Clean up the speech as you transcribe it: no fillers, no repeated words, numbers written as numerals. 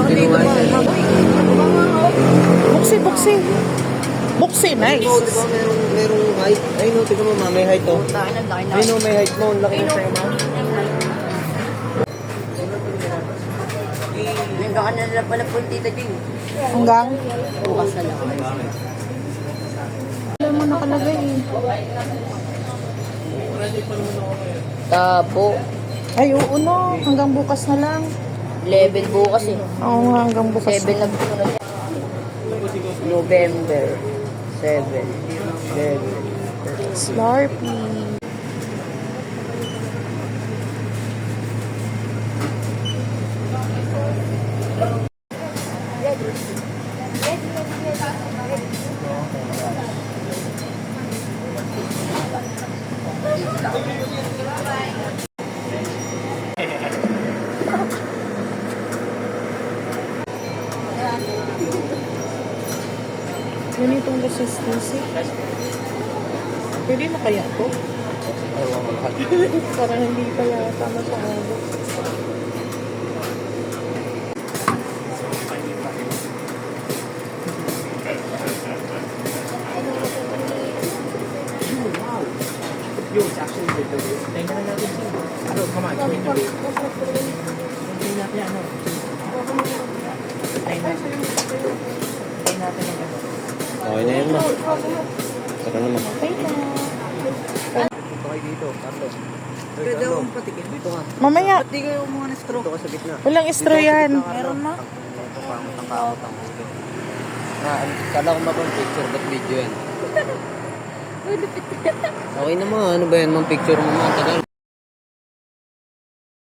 dito ba? Buksi. Buksi, nice. Di ba merong height? Ayun o, tignan mo ma, may height o. Ayun o, may height mo. Ang laki na sa'yo ma. Hanggang na lang pala po tita Jing. Hanggang? Bukas na lang. Wala mo nakalagay eh. Tapo. Ay, oo no. Hanggang bukas na lang. 11 bukas eh. Oo nga, hanggang bukas 7 na. nagpunod. November 7. 11. Slurpee. Ganitong consistency. Pwede na kaya to? Parang hindi pa yata masyado. Yo, it's actually good to do. Tingnan na natin siya. Ano, come on, wait a bit. Tingnan natin ano. Tingnan natin ang ano. Okay na yun ma. Tara naman. Okay na. Dito kayo dito, Carlo. Pwede akong patikin. Dito ka. Mamaya. Ba't di kayo mga na-stroke? Dito ka sa gitna. Walang straw yan. Meron na? Ito pa, matangkaot. Kala ko mapang picture, ba't video yan? Okay naman, ano ba yan, mang picture mo mga tagal.